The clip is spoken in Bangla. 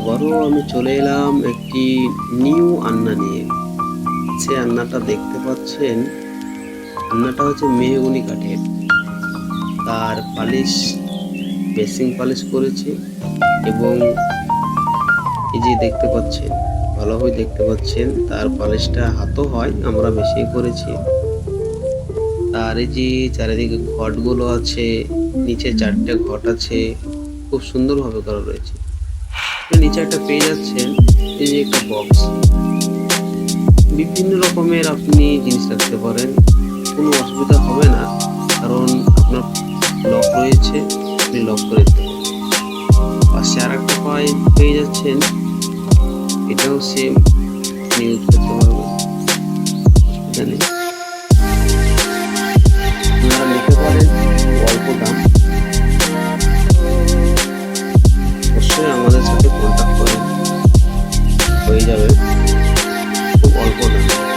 আবারও আমি চলে এলাম একটি নিউ আন্না নিয়ে। সে আন্নাটা দেখতে পাচ্ছেন, আন্নাটা হচ্ছে মেহগনি কাঠের। তার পালিশ বেসিং পালিশ করেছি এবং এই যে দেখতে পাচ্ছেন, ভালোভাবে দেখতে পাচ্ছেন তার পালিশটা হাতও হয়, আমরা বেশি করেছি। আর এই যে চারিদিকে ঘটগুলো আছে, নিচে 4টে ঘট আছে, খুব সুন্দরভাবে করা রয়েছে। নিচে একটা পেয়ে যাচ্ছেন এই যে একটা বক্স, বিভিন্ন রকমের আপনি জিনিস রাখতে পারেন, কোনো অসুবিধা হবে না, কারণ আপনার লক রয়েছে, আপনি লক করে দিতে পারেন। পাশে আর একটা পেয়ে যাচ্ছেন, এটাও সেম, আপনি ইউজ করতে পারবেন, অসুবিধা নেই। আপনারা নিতে পারেন, অল্প দাম। অবশ্যই আমাদের সাথে কন্ট্যাক্ট করেন, হয়ে যাবে খুব অল্প দাম।